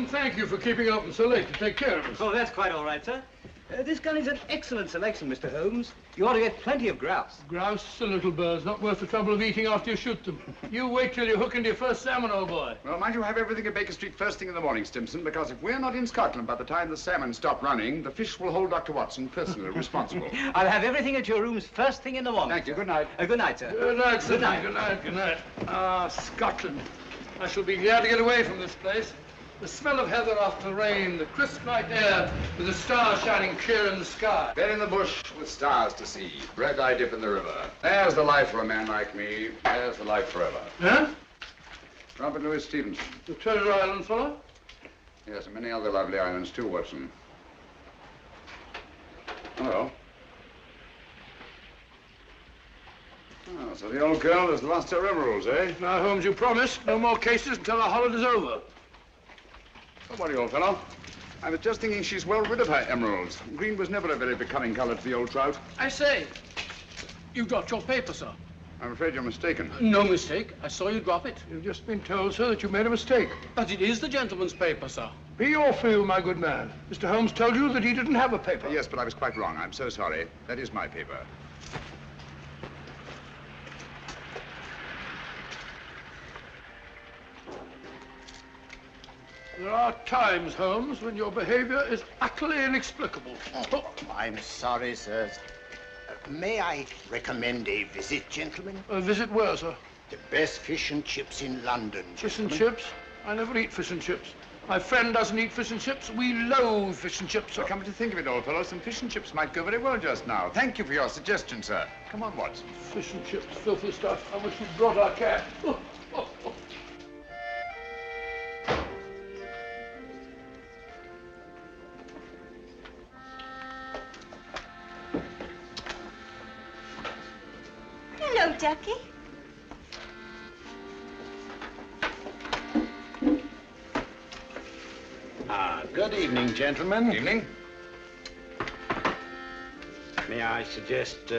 Thank you for keeping open so late to take care of us. Oh, that's quite all right, sir. This gun is an excellent selection, Mr. Holmes. You ought to get plenty of grouse. Grouse are little birds, not worth the trouble of eating after you shoot them. You wait till you hook into your first salmon, old boy. Well, mind you have everything at Baker Street first thing in the morning, Stimson, because if we're not in Scotland by the time the salmon stop running, the fish will hold Dr. Watson personally responsible. I'll have everything at your rooms first thing in the morning. Thank you. Good night. Good night, sir. Good night, sir. Good night. Good night. Good night. Ah, Scotland. I shall be glad to get away from this place. The smell of heather after the rain, the crisp night air, with the stars shining clear in the sky. Bed in the bush with stars to see. Bread I dip in the river. There's the life for a man like me. There's the life forever. Huh? Robert Louis Stevenson. The Treasure Island fellow? Yes, and many other lovely islands too, Watson. Hello. Oh, so the old girl has lost her emeralds, eh? Now, Holmes, you promised no more cases until our holiday's over. Don't worry, old fellow. I was just thinking she's well rid of her emeralds. Green was never a very becoming color to the old trout. I say, you dropped your paper, sir. I'm afraid you're mistaken. No mistake. I saw you drop it. You've just been told, sir, that you made a mistake. But it is the gentleman's paper, sir. Be your fool, my good man. Mr. Holmes told you that he didn't have a paper. Yes, but I was quite wrong. I'm so sorry. That is my paper. There are times, Holmes, when your behavior is utterly inexplicable. Oh, I'm sorry, sir. May I recommend a visit, gentlemen? A visit where, sir? The best fish and chips in London, Fish and gentlemen. chips? I never eat fish and chips. My friend doesn't eat fish and chips. We loathe fish and chips, sir. Come to think of it, old fellow, some fish and chips might go very well just now. Thank you for your suggestion, sir. Come on, Watson. Fish and chips, filthy stuff. I wish you'd brought our cat. Oh, oh, oh. Hello, Ducky. Good evening, gentlemen. Evening. May I suggest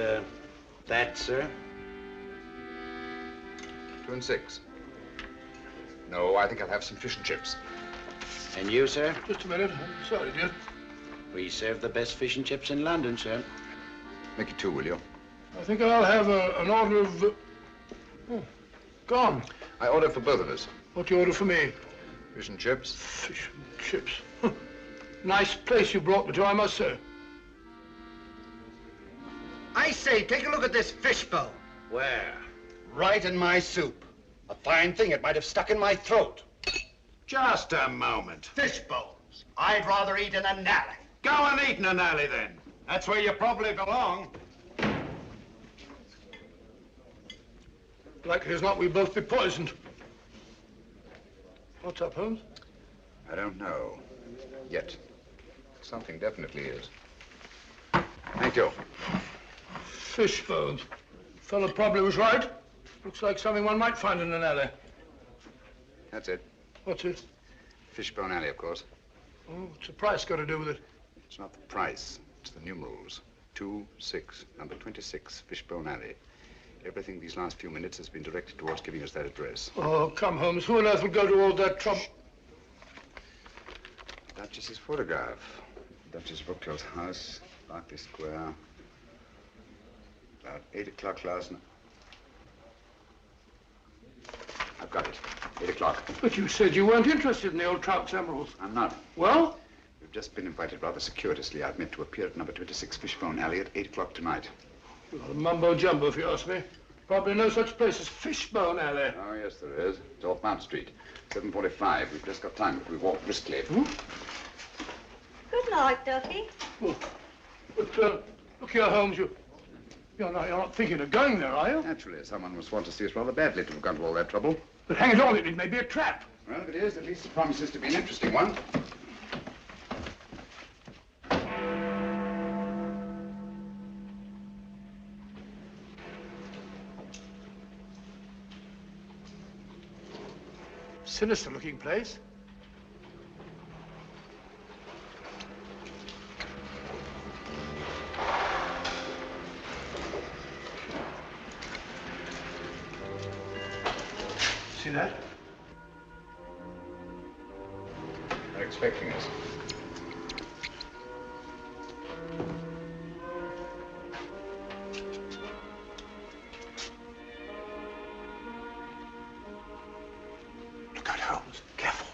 that, sir? 2 and 6. No, I think I'll have some fish and chips. And you, sir? Just a minute. I'm sorry, dear. We serve the best fish and chips in London, sir. Make it 2, will you? I think I'll have an order of... Oh, gone. I order for both of us. What do you order for me? Fish and chips. Fish and chips. Nice place you brought me to, I must say. I say, take a look at this fishbowl. Where? Right in my soup. A fine thing, it might have stuck in my throat. Just a moment. Fishbowls. I'd rather eat in an alley. Go and eat in an alley, then. That's where you probably belong. Likely as not, we'll both be poisoned. What's up, Holmes? I don't know. Yet. Something definitely is. Thank you. Fish bones. Fellow probably was right. Looks like something one might find in an alley. That's it. What's it? Fishbone Alley, of course. Oh, what's the price got to do with it? It's not the price. It's the numerals. 26, number 26, Fishbone Alley. Everything these last few minutes has been directed towards giving us that address. Oh, come, Holmes. Who on earth would go to all that trouble? Duchess's photograph. Duchess of Brookdale's house, Berkeley Square. About 8 o'clock last night. I've got it. 8 o'clock. But you said you weren't interested in the old trout's emeralds. I'm not. Well? We've just been invited rather circuitously. I've meant to appear at number 26 Fishbone Alley at 8 o'clock tonight. Well, mumbo jumbo, if you ask me. Probably no such place as Fishbone Alley. Oh, yes, there is. It's off Mount Street. 7:45. We've just got time if we walk briskly. Good night, Ducky. Oh, but, look here, Holmes, you're not thinking of going there, are you? Naturally, someone must want to see us rather badly to have gone to all that trouble. But hang it all, it may be a trap. Well, if it is, at least it promises to be an interesting one. Sinister-looking place. See that? They're expecting us. Look out, Holmes. Careful.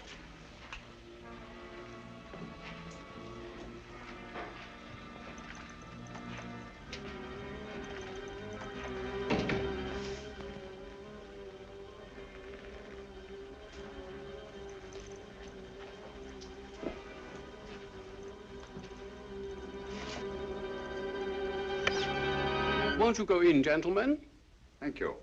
Won't you go in, gentlemen? Thank you.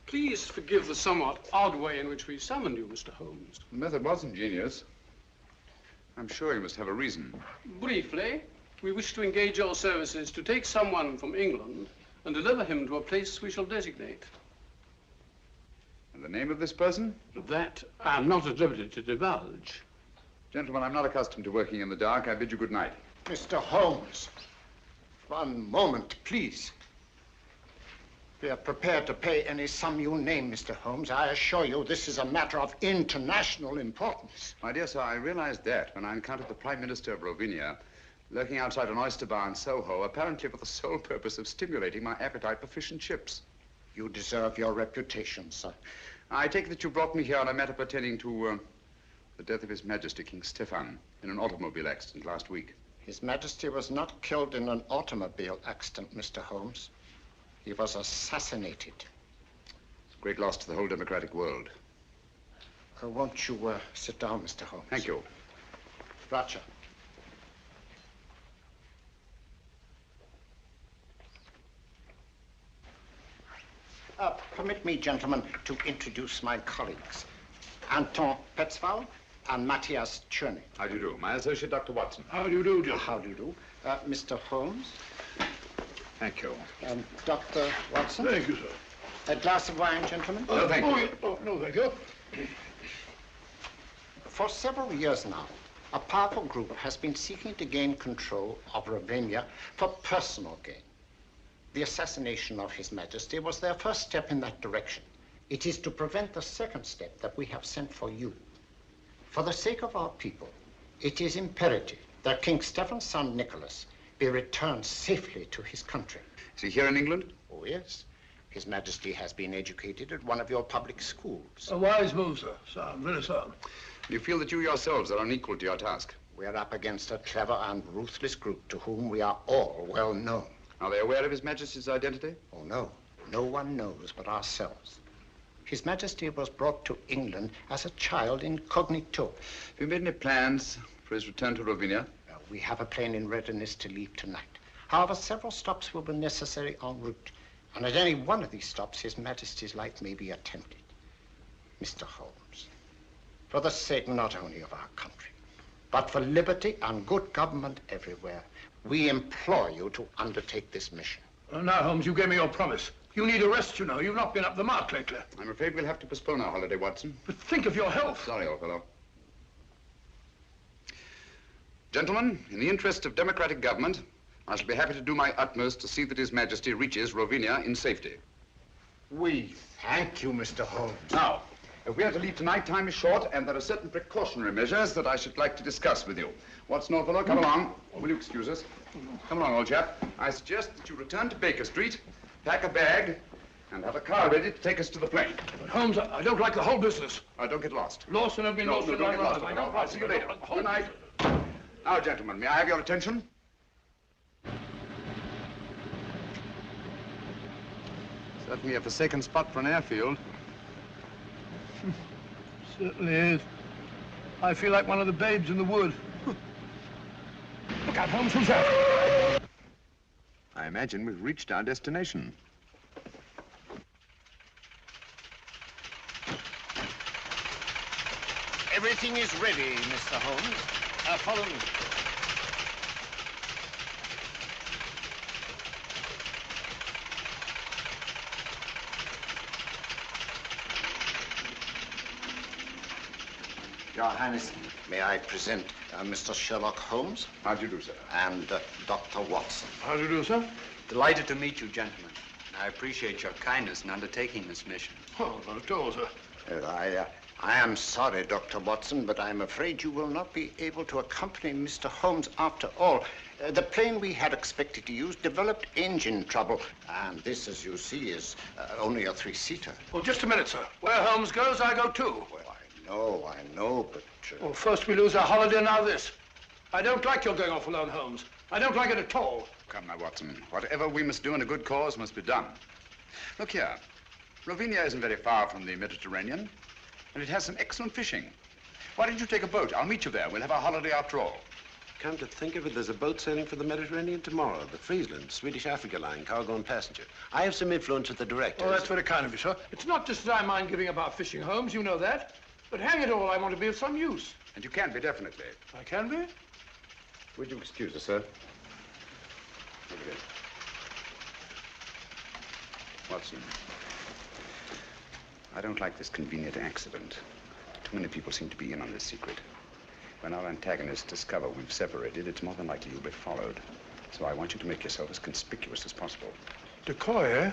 Please forgive the somewhat odd way in which we summoned you, Mr. Holmes. The method was ingenious. I'm sure you must have a reason. Briefly, we wish to engage your services to take someone from England and deliver him to a place we shall designate. And the name of this person? That I am not at liberty to divulge. Gentlemen, I'm not accustomed to working in the dark. I bid you good night. Mr. Holmes, one moment, please. We are prepared to pay any sum you name, Mr. Holmes. I assure you this is a matter of international importance. My dear sir, I realized that when I encountered the Prime Minister of Rovinia lurking outside an oyster bar in Soho, apparently for the sole purpose of stimulating my appetite for fish and chips. You deserve your reputation, sir. I take it that you brought me here on a matter pertaining to the death of His Majesty King Stephan in an automobile accident last week. His Majesty was not killed in an automobile accident, Mr. Holmes. He was assassinated. It's a great loss to the whole democratic world. Won't you sit down, Mr. Holmes? Thank you. Roger. Permit me, gentlemen, to introduce my colleagues. Anton Petzval and Matthias Czerny. How do you do? My associate, Dr. Watson. How do you do, Joe? How do you do? Mr. Holmes. Thank you. Dr. Watson. Thank you, sir. A glass of wine, gentlemen? No, thank you. Oh, no, thank you. For several years now, a powerful group has been seeking to gain control of Rovinia for personal gain. The assassination of His Majesty was their first step in that direction. It is to prevent the second step that we have sent for you. For the sake of our people, it is imperative that King Stephan's son, Nicholas, be returned safely to his country. Is he here in England? Oh, yes. His Majesty has been educated at one of your public schools. A wise move, sir. Sound, very sound. You feel that you yourselves are unequal to your task? We're up against a clever and ruthless group to whom we are all well known. Are they aware of His Majesty's identity? Oh, no. No one knows but ourselves. His Majesty was brought to England as a child incognito. Have you made any plans for his return to Rovinia? We have a plane in readiness to leave tonight. However, several stops will be necessary en route. And at any one of these stops, His Majesty's life may be attempted. Mr. Holmes, for the sake not only of our country, but for liberty and good government everywhere, we implore you to undertake this mission. Now, Holmes, you gave me your promise. You need a rest, you know. You've not been up the mark lately. I'm afraid we'll have to postpone our holiday, Watson. But think of your health. Sorry, old fellow. Gentlemen, in the interest of democratic government, I shall be happy to do my utmost to see that His Majesty reaches Rovinia in safety. We thank you, Mr. Holmes. Now, if we are to leave tonight, time is short, and there are certain precautionary measures that I should like to discuss with you. Watson, old fellow, come along. Will you excuse us? Come along, old chap. I suggest that you return to Baker Street, pack a bag, and have a car ready to take us to the plane. But Holmes, I don't like the whole business. Don't get lost. Lost and I've been lost. Don't get lost. I'll see you later. Good night. Now, gentlemen, may I have your attention? Certainly a forsaken spot for an airfield. Certainly is. I feel like one of the babes in the wood. Look out, Holmes, who's that? I imagine we've reached our destination. Everything is ready, Mr. Holmes. Follow me. Your Highness, may I present Mr. Sherlock Holmes? How do you do, sir? And Dr. Watson. How do you do, sir? Delighted to meet you, gentlemen. I appreciate your kindness in undertaking this mission. Oh, not at all, sir. I am sorry, Dr. Watson, but I'm afraid you will not be able to accompany Mr. Holmes after all. The plane we had expected to use developed engine trouble, and this, as you see, is only a three-seater. Well, just a minute, sir. Where Holmes goes, I go too. Well, I know, but... Well, first we lose our holiday, now this. I don't like your going off alone, Holmes. I don't like it at all. Come now, Watson. Whatever we must do in a good cause must be done. Look here. Rovinia isn't very far from the Mediterranean, and it has some excellent fishing. Why don't you take a boat? I'll meet you there. We'll have our holiday after all. Come to think of it, there's a boat sailing for the Mediterranean tomorrow. The Friesland, Swedish Africa line, cargo and passenger. I have some influence with the director. Oh, that's very kind of you, sir. It's not just that I mind giving up our fishing, Holmes. You know that. But hang it all, I want to be of some use. And you can be, definitely. I can be? Would you excuse us, sir? Look at it. Watson, I don't like this convenient accident. Too many people seem to be in on this secret. When our antagonists discover we've separated, it's more than likely you'll be followed. So I want you to make yourself as conspicuous as possible. Decoy, eh?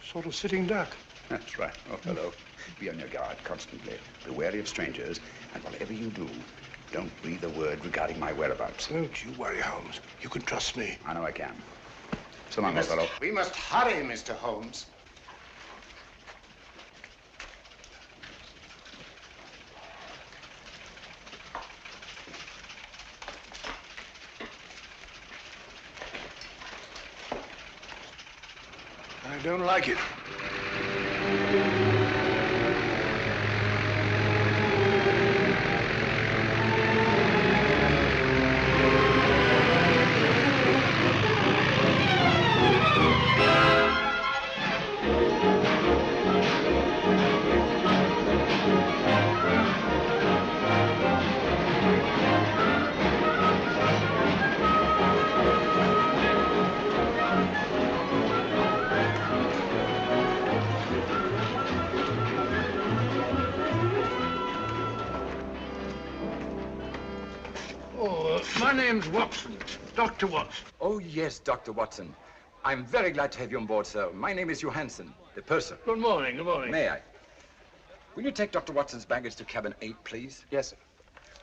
Sort of sitting duck. That's right. Oh, hello. Be on your guard constantly. Be wary of strangers, and whatever you do, don't breathe a word regarding my whereabouts. Don't you worry, Holmes. You can trust me. I know I can. So long, old fellow. We must hurry, Mr. Holmes. I don't like it. My name's Watson, Dr. Watson. Oh, yes, Dr. Watson. I'm very glad to have you on board, sir. My name is Johansson, the purser. Good morning, good morning. May I? Will you take Dr. Watson's baggage to cabin 8, please? Yes, sir.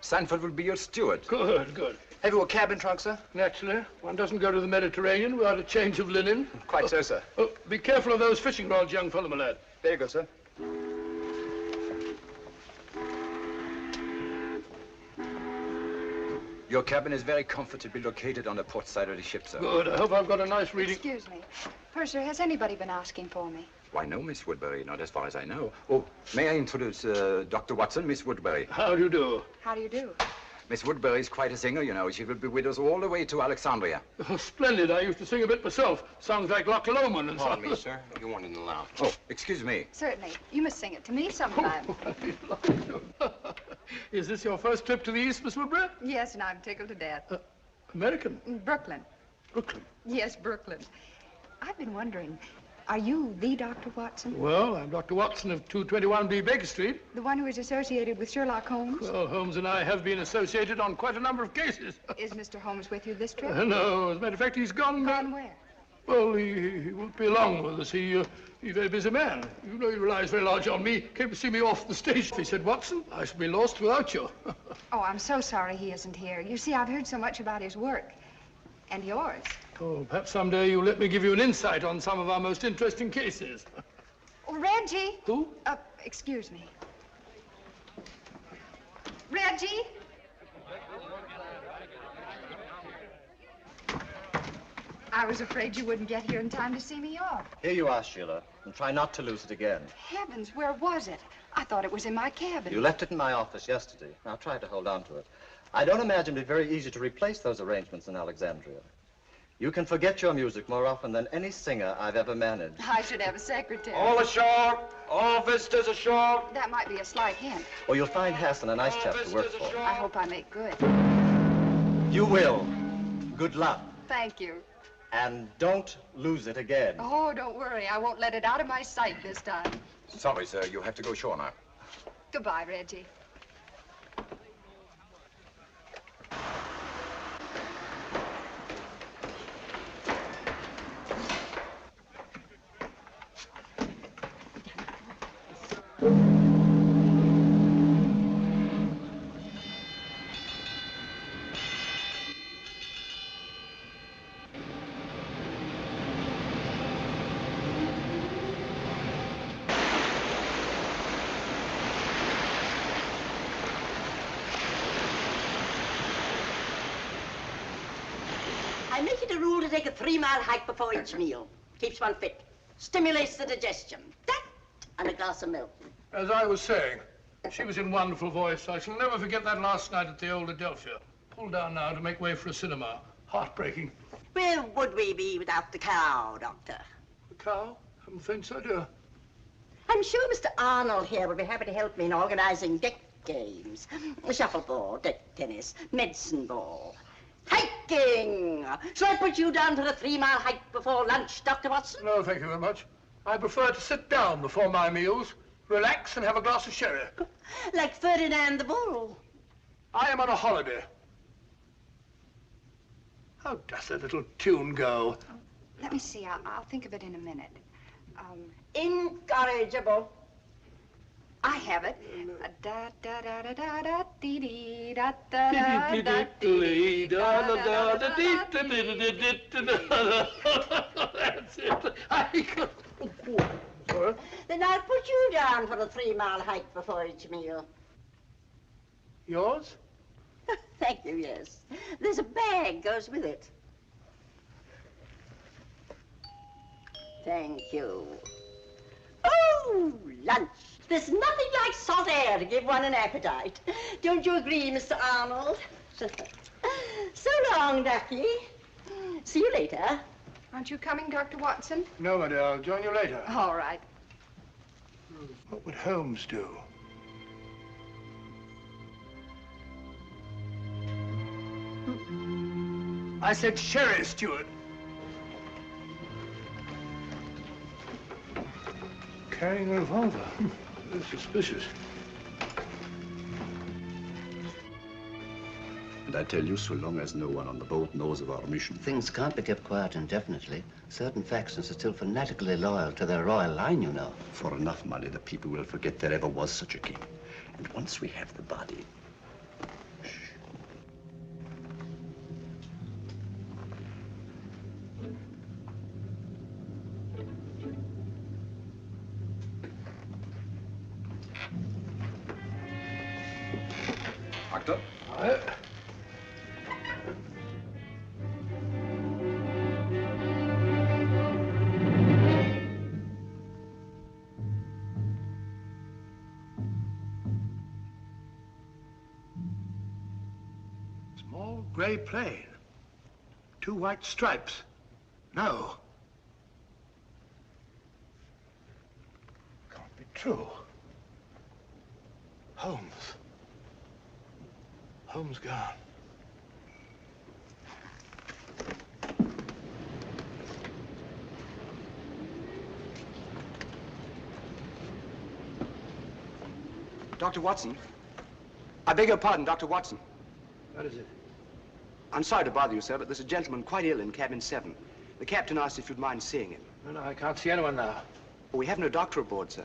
Sanford will be your steward. Good, good. Have you a cabin trunk, sir? Naturally, one doesn't go to the Mediterranean without a change of linen. Quite so, sir. Oh, be careful of those fishing rods, young fellow, my lad. Very good, sir. Your cabin is very comfortably located on the port side of the ship, sir. Good. I hope I've got a nice reading. Excuse me. Purser, has anybody been asking for me? Why, no, Miss Woodbury, not as far as I know. Oh, may I introduce Dr. Watson, Miss Woodbury? How do you do? How do you do? Miss Woodbury is quite a singer, you know. She will be with us all the way to Alexandria. Oh, splendid. I used to sing a bit myself. Songs like Loch Lomond and so on. Pardon me, sir. You weren't in the lounge. Oh, excuse me. Certainly. You must sing it to me sometime. Is this your first trip to the East, Miss Woodbury? Yes, and I'm tickled to death. American? Brooklyn. Brooklyn? Yes, Brooklyn. I've been wondering, are you the Dr. Watson? Well, I'm Dr. Watson of 221B Baker Street. The one who is associated with Sherlock Holmes? Well, Holmes and I have been associated on quite a number of cases. Is Mr. Holmes with you this trip? No, as a matter of fact, he's gone. Gone where? Well, he won't be along with us. He's a very busy man. You know he relies very large on me. Came to see me off the stage. He said, Watson, I shall be lost without you. Oh, I'm so sorry he isn't here. You see, I've heard so much about his work. And yours. Oh, perhaps someday you'll let me give you an insight on some of our most interesting cases. Oh, Reggie. Who? Excuse me. Reggie? I was afraid you wouldn't get here in time to see me off. Here you are, Sheila, and try not to lose it again. Heavens, where was it? I thought it was in my cabin. You left it in my office yesterday. Now try to hold on to it. I don't imagine it very easy to replace those arrangements in Alexandria. You can forget your music more often than any singer I've ever managed. I should have a secretary. All ashore! All visitors ashore! That might be a slight hint. Or you'll find Hassan a nice chap to work for. I hope I make good. You will. Good luck. Thank you. And don't lose it again. Oh, don't worry. I won't let it out of my sight this time. Sorry, sir. You have to go ashore now. Goodbye, Reggie. I make it a rule to take a 3-mile hike before each meal. Keeps one fit. Stimulates the digestion. That and a glass of milk. As I was saying, she was in wonderful voice. I shall never forget that last night at the old Adelphia. Pulled down now to make way for a cinema. Heartbreaking. Where would we be without the cow, Doctor? The cow? Haven't the faintest idea. I'm sure Mr. Arnold here would be happy to help me in organizing deck games. Shuffleboard, deck tennis, medicine ball. Hiking! Shall I put you down for a 3-mile hike before lunch, Dr. Watson? No, thank you very much. I prefer to sit down before my meals, relax and have a glass of sherry. Like Ferdinand the Bull. I am on a holiday. How does that little tune go? Let me see. I'll think of it in a minute. Incorrigible. I have it. Da da da da da da dee dee da da da da dee da da da da That's it. Sorry? Then I'll put you down for a 3-mile hike before each meal. Yours? Thank you, yes. There's a bag goes with it. Thank you. Oh, lunch. There's nothing like salt air to give one an appetite. Don't you agree, Mr. Arnold? So long, Ducky. See you later. Aren't you coming, Dr. Watson? No, my dear. I'll join you later. All right. What would Holmes do? I said sherry, steward. Carrying a revolver. Very suspicious. And I tell you, so long as no one on the boat knows of our mission. Things can't be kept quiet indefinitely. Certain factions are still fanatically loyal to their royal line, you know. For enough money, the people will forget there ever was such a king. And once we have the body... Shh. Doctor? Small gray plane. 2 white stripes. No. Can't be true. Holmes. Holmes gone. Dr. Watson. I beg your pardon, Dr. Watson. What is it? I'm sorry to bother you, sir, but there's a gentleman quite ill in cabin 7. The captain asked if you'd mind seeing him. No, I can't see anyone now. Well, we have no doctor aboard, sir.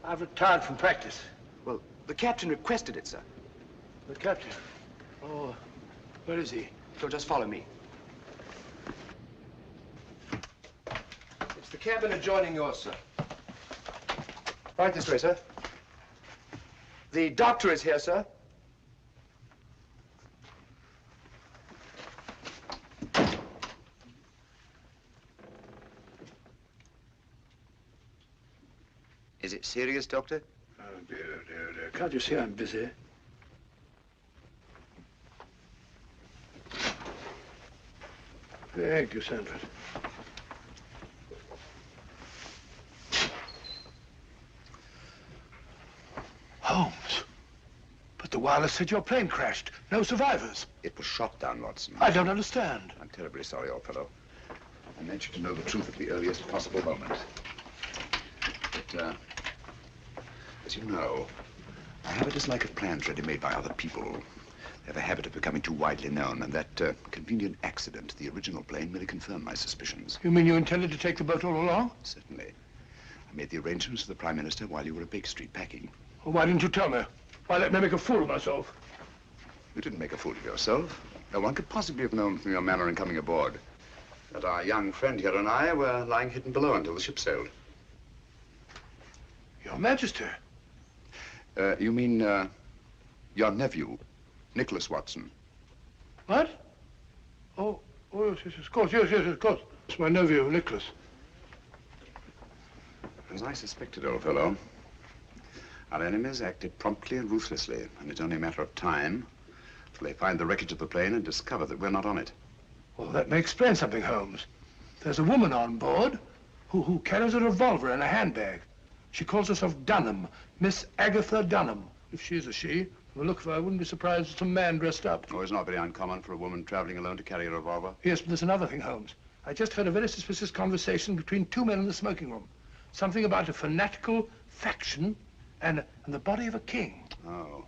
I've retired from practice. Well, the captain requested it, sir. The captain? Oh, where is he? So just follow me. It's the cabin adjoining yours, sir. Right this way, sir. The doctor is here, sir. Is it serious, Doctor? Oh, dear, dear, dear. Can't you see I'm busy? Thank you, Sanford. Holmes. But the wireless said your plane crashed. No survivors. It was shot down, Watson. I don't understand. I'm terribly sorry, old fellow. I meant you to know the truth at the earliest possible moment. But, as you know, I have a dislike of plans ready-made by other people. They have a habit of becoming too widely known, and that convenient accident to the original plane merely confirmed my suspicions. You mean you intended to take the boat all along? Certainly. I made the arrangements with the Prime Minister while you were at Baker Street packing. Well, why didn't you tell me? Why let me make a fool of myself? You didn't make a fool of yourself. No one could possibly have known from your manner in coming aboard that our young friend here and I were lying hidden below until the ship sailed. Your Majesty. You mean, your nephew, Nikolas Watson. What? Oh, yes, yes, of course, yes, of course. It's my nephew, Nicholas. As I suspected, old fellow, our enemies acted promptly and ruthlessly, and it's only a matter of time till they find the wreckage of the plane and discover that we're not on it. Well, that may explain something, Holmes. There's a woman on board who carries a revolver in a handbag. She calls herself Dunham, Miss Agatha Dunham. If she's a she, from the look of her, I wouldn't be surprised if some man dressed up. Oh, it's not very uncommon for a woman traveling alone to carry a revolver. Yes, but there's another thing, Holmes. I just heard a very suspicious conversation between two men in the smoking room. Something about a fanatical faction and the body of a king. Oh.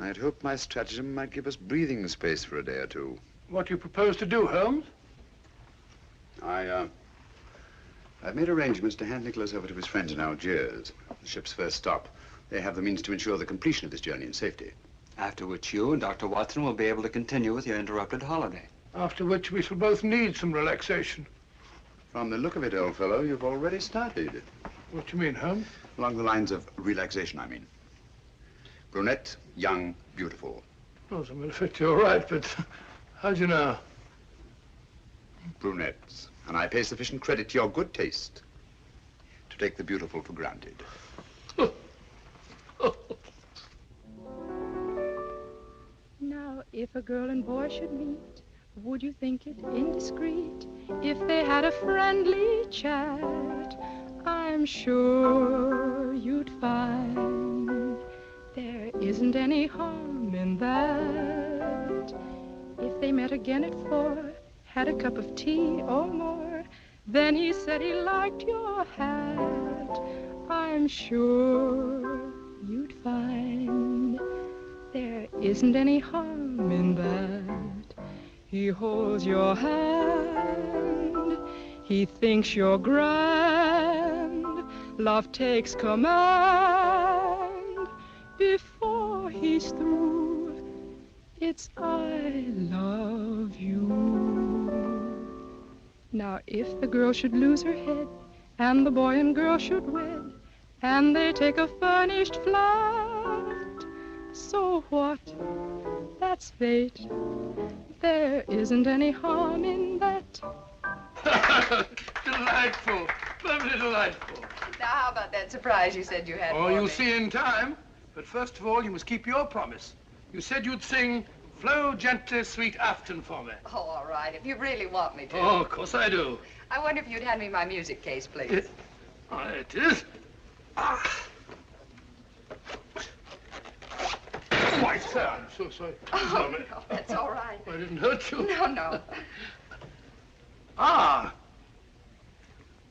I'd hoped my stratagem might give us breathing space for a day or two. What do you propose to do, Holmes? I've made arrangements to hand Nicholas over to his friends in Algiers, the ship's first stop. They have the means to ensure the completion of this journey in safety. After which you and Dr. Watson will be able to continue with your interrupted holiday. After which we shall both need some relaxation. From the look of it, old fellow, you've already started. What do you mean, Holmes? Along the lines of relaxation, I mean. Brunette, young, beautiful. Oh, as a matter of fact, you're right, but how do you know? Brunettes. And I pay sufficient credit to your good taste to take the beautiful for granted. Now, if a girl and boy should meet, would you think it indiscreet if they had a friendly chat? I'm sure you'd find there isn't any harm in that. If they met again at 4, had a cup of tea or more, then he said he liked your hat, I'm sure you'd find there isn't any harm in that. He holds your hand, he thinks you're grand, love takes command. Before he's through, it's I love you. Now, if the girl should lose her head, and the boy and girl should wed, and they take a furnished flat, so what? That's fate. There isn't any harm in that. Delightful. Lovely delightful. Now, how about that surprise you said you had Oh, for you'll me? see in time. But first of all, you must keep your promise. You said you'd sing Flow Gently, Sweet Afton for me. Oh, all right, if you really want me to. Oh, of course I do. I wonder if you'd hand me my music case, please. It is. Ah. Why, sir, I'm so sorry. Oh, no, that's all right. I didn't hurt you. No, no. Ah.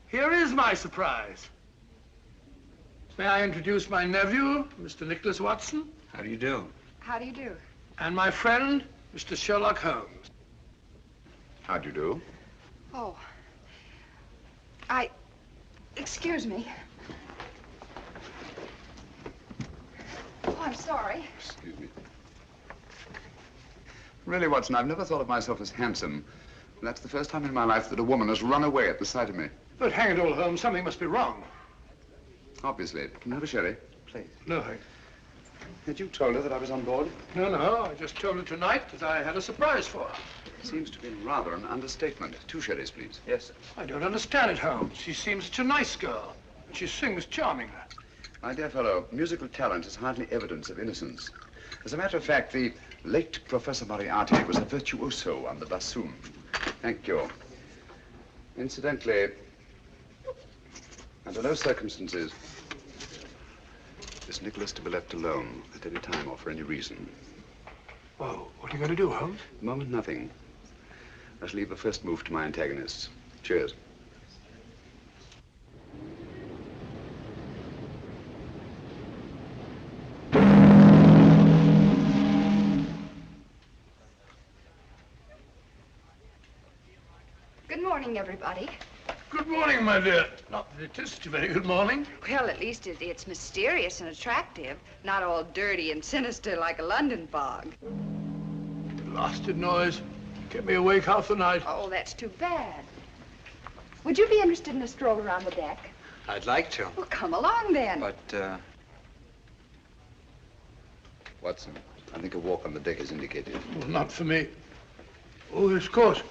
Here is my surprise. May I introduce my nephew, Mr. Nicholas Watson? How do you do? How do you do? And my friend, Mr. Sherlock Holmes. How do you do? Oh. Excuse me. Oh, I'm sorry. Excuse me. Really, Watson, I've never thought of myself as handsome. And that's the first time in my life that a woman has run away at the sight of me. But hang it all, Holmes, something must be wrong. Obviously. Can you have a sherry? Please. No, thanks. Had you told her that I was on board? No, I just told her tonight that I had a surprise for her. Seems to be rather an understatement. 2 sherries, please. Yes, sir. I don't understand it, Holmes. She seems such a nice girl. And she sings charmingly. My dear fellow, musical talent is hardly evidence of innocence. As a matter of fact, the late Professor Moriarty was a virtuoso on the bassoon. Thank you. Incidentally, under no circumstances is Nicholas to be left alone at any time or for any reason. Well, what are you going to do, Holmes? At the moment, nothing. I shall leave the first move to my antagonists. Cheers. Good morning, everybody. Good morning, my dear. Not that it is such a very good morning. Well, at least it's mysterious and attractive, not all dirty and sinister like a London fog. Blasted noise. Kept me awake half the night. Oh, that's too bad. Would you be interested in a stroll around the deck? I'd like to. Well, come along then. But, Watson, I think a walk on the deck is indicated. Well, not for me. Oh, yes, of course.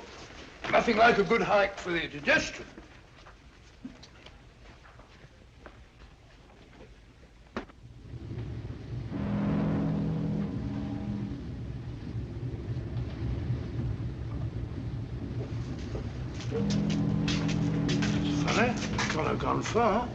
Nothing like a good hike for the digestion. It's funny. Can't have gone far.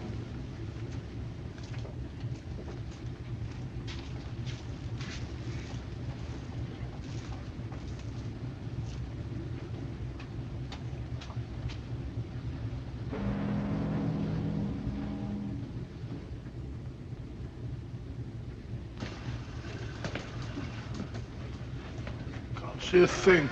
Can't see a thing.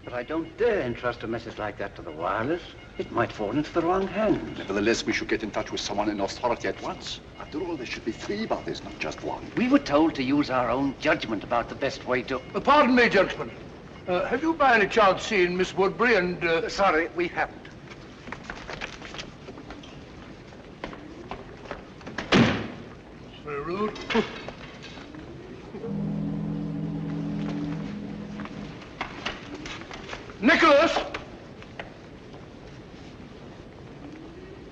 But I don't dare entrust a message like that to the wireless. It might fall into the wrong hands. Nevertheless, we should get in touch with someone in authority at once. After all, there should be 3 bodies, not just 1. We were told to use our own judgment about the best way to... Pardon me, gentlemen. Have you by any chance seen Miss Woodbury and... Sorry, we haven't. It's very rude. Nicholas!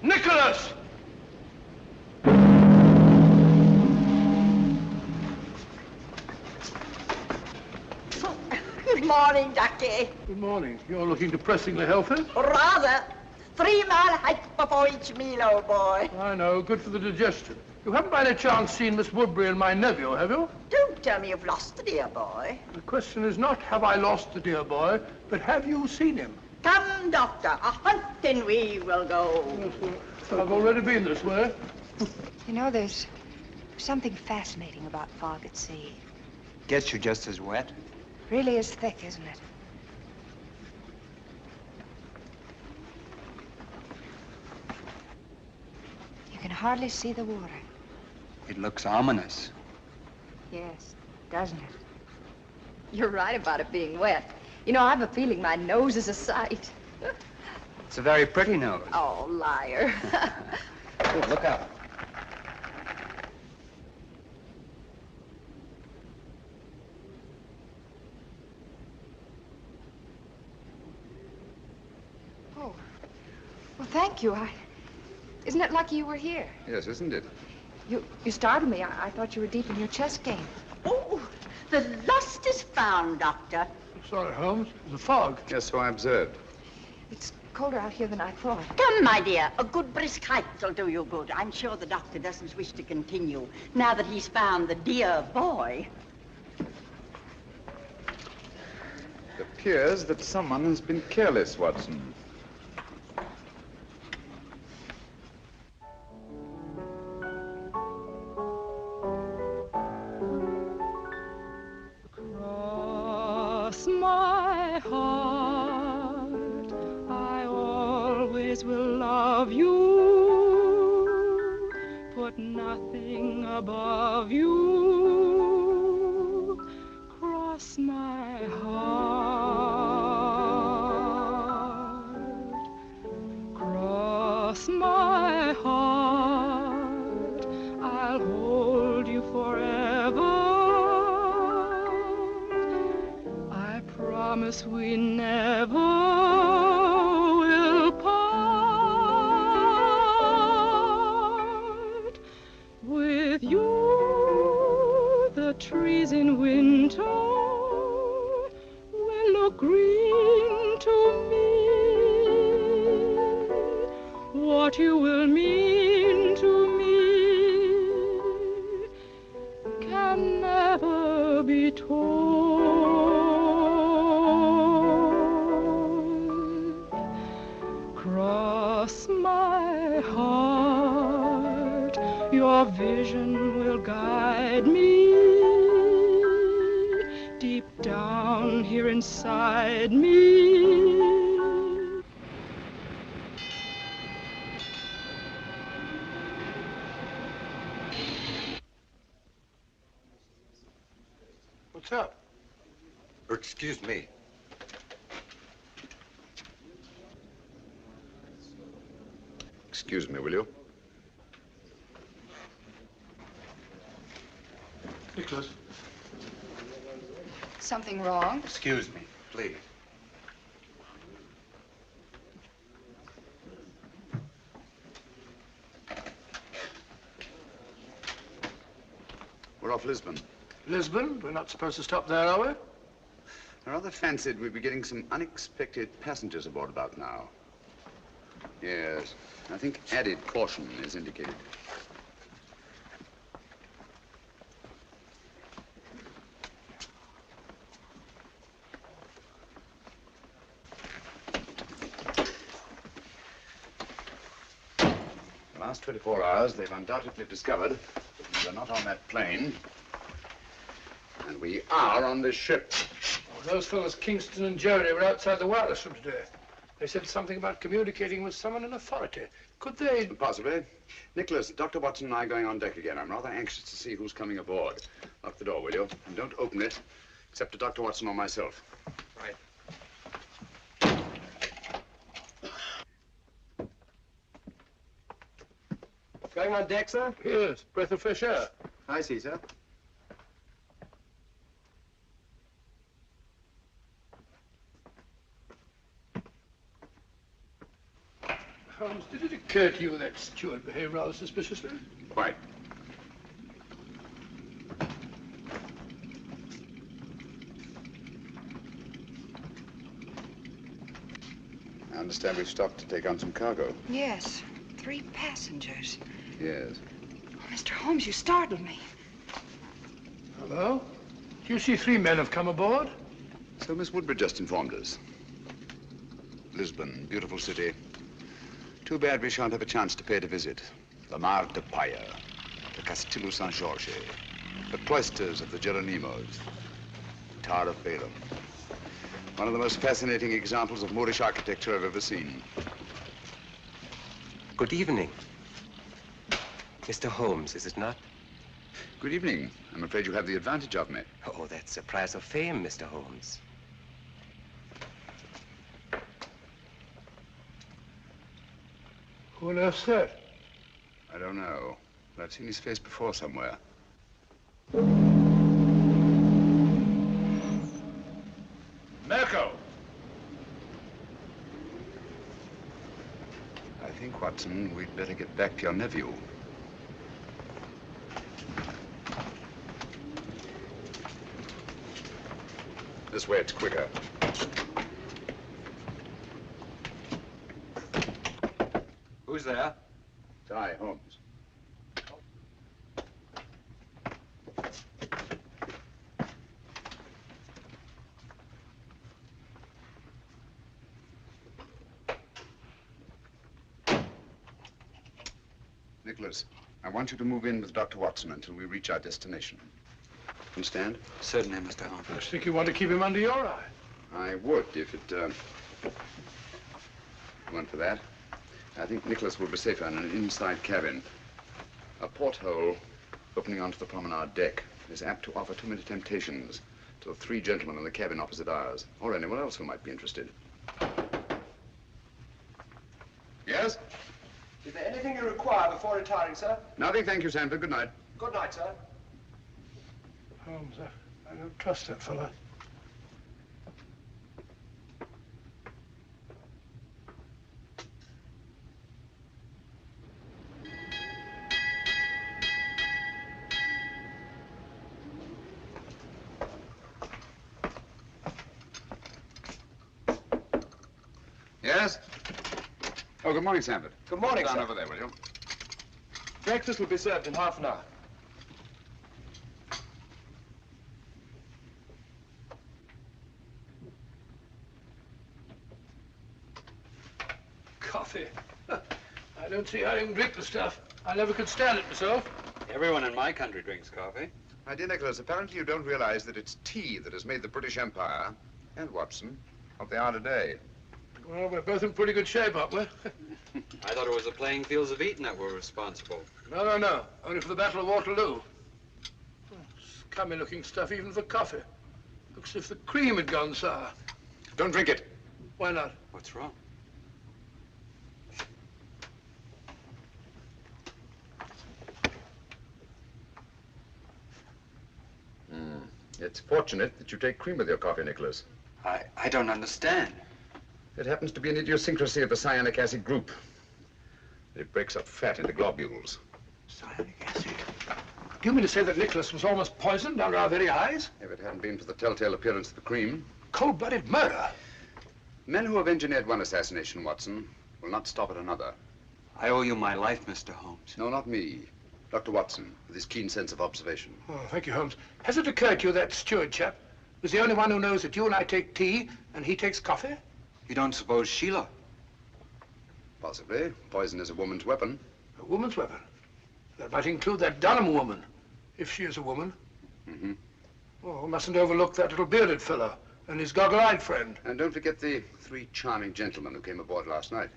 Nicholas! Good morning, Ducky. Good morning. You're looking depressingly healthy. Rather. 3-mile hike before each meal, old boy. I know. Good for the digestion. You haven't by any chance seen Miss Woodbury and my nephew, have you? Don't tell me you've lost the dear boy. The question is not have I lost the dear boy, but have you seen him? Come, Doctor, a hunting we will go. Yes, I've already been this way. You know, there's something fascinating about fog at sea. Gets you just as wet. Really is thick, isn't it? You can hardly see the water. It looks ominous. Yes, doesn't it? You're right about it being wet. You know, I've a feeling my nose is a sight. It's a very pretty nose. Oh, liar. Good, look out. Oh, well, thank you. Isn't it lucky you were here? Yes, isn't it? You startled me. I thought you were deep in your chess game. Oh, the lost is found, Doctor. Sorry, Holmes. The fog. Yes, so I observed. It's colder out here than I thought. Come, my dear. A good brisk hike will do you good. I'm sure the doctor doesn't wish to continue now that he's found the dear boy. It appears that someone has been careless, Watson. My heart, I always will love you, put nothing above you, cross my heart, cross my heart, promise we never will part. With you, the trees in winter will look green to me. What you will mean to me can never be told. Cross my heart, your vision will guide me. Deep down here inside me. What's up? Excuse me. Excuse me, will you? Nicholas. Something wrong? Excuse me, please. We're off Lisbon. Lisbon? We're not supposed to stop there, are we? I rather fancied we'd be getting some unexpected passengers aboard about now. Yes, I think added caution is indicated. The last 24 hours, they've undoubtedly discovered we're not on that plane, and we are on this ship. Well, those fellows, Kingston and Jerry, were outside the wireless room today. They said something about communicating with someone in authority. Could they? Possibly. Nicholas, Dr. Watson and I are going on deck again. I'm rather anxious to see who's coming aboard. Lock the door, will you? And don't open it, except to Dr. Watson or myself. Right. Going on deck, sir? Yes, breath of fresh air. I see, sir. Holmes, did it occur to you that steward behaved rather suspiciously? Quite. I understand we've stopped to take on some cargo. Yes, 3 passengers. Yes. Oh, Mr. Holmes, you startled me. Hello? Do you see 3 men have come aboard? So Miss Woodbury just informed us. Lisbon, beautiful city. Too bad we shan't have a chance to pay it a visit. The Mar de Paya, the Castillo San Jorge, the cloisters of the Geronimos, Tower of Balaam. One of the most fascinating examples of Moorish architecture I've ever seen. Good evening. Mr. Holmes, is it not? Good evening. I'm afraid you have the advantage of me. Oh, that's a prize of fame, Mr. Holmes. Who on earth's that? I don't know, but I've seen his face before somewhere. Mirko! I think, Watson, we'd better get back to your nephew. This way, it's quicker. Who's there? It's I, Holmes. Nicholas, I want you to move in with Dr. Watson until we reach our destination. Understand? Certainly, Mr. Holmes. I think you want to keep him under your eye. I would, if it went for that. I think Nicholas will be safer in an inside cabin. A porthole opening onto the promenade deck is apt to offer too many temptations to the 3 gentlemen in the cabin opposite ours, or anyone else who might be interested. Yes? Is there anything you require before retiring, sir? Nothing, thank you, Sanford. Good night. Good night, sir. Holmes, I don't trust that fellow. Oh, good morning, Sanford. Good morning, Down sir. over there, will you? Breakfast will be served in half an hour. Coffee. I don't see how you can drink the stuff. I never could stand it myself. Everyone in my country drinks coffee. My dear Nicholas, apparently you don't realize that it's tea that has made the British Empire, and Watson, what they are today. Well, we're both in pretty good shape, aren't we? I thought it was the playing fields of Eton that were responsible. No. Only for the Battle of Waterloo. Scummy looking stuff even for coffee. Looks as if the cream had gone sour. Don't drink it. Why not? What's wrong? It's fortunate that you take cream with your coffee, Nicholas. I don't understand. It happens to be an idiosyncrasy of the cyanic acid group. It breaks up fat into globules. Cyanic acid? Do you mean to say that Nicholas was almost poisoned under our very eyes? If it hadn't been for the telltale appearance of the cream. Cold-blooded murder? Men who have engineered one assassination, Watson, will not stop at another. I owe you my life, Mr. Holmes. No, not me. Dr. Watson, with his keen sense of observation. Oh, thank you, Holmes. Has it occurred to you that steward chap was the only one who knows that you and I take tea and he takes coffee? You don't suppose Sheila? Possibly. Poison is a woman's weapon. A woman's weapon? That might include that Dunham woman, if she is a woman. Mm-hmm. Oh, we mustn't overlook that little bearded fellow and his goggle-eyed friend. And don't forget the 3 charming gentlemen who came aboard last night.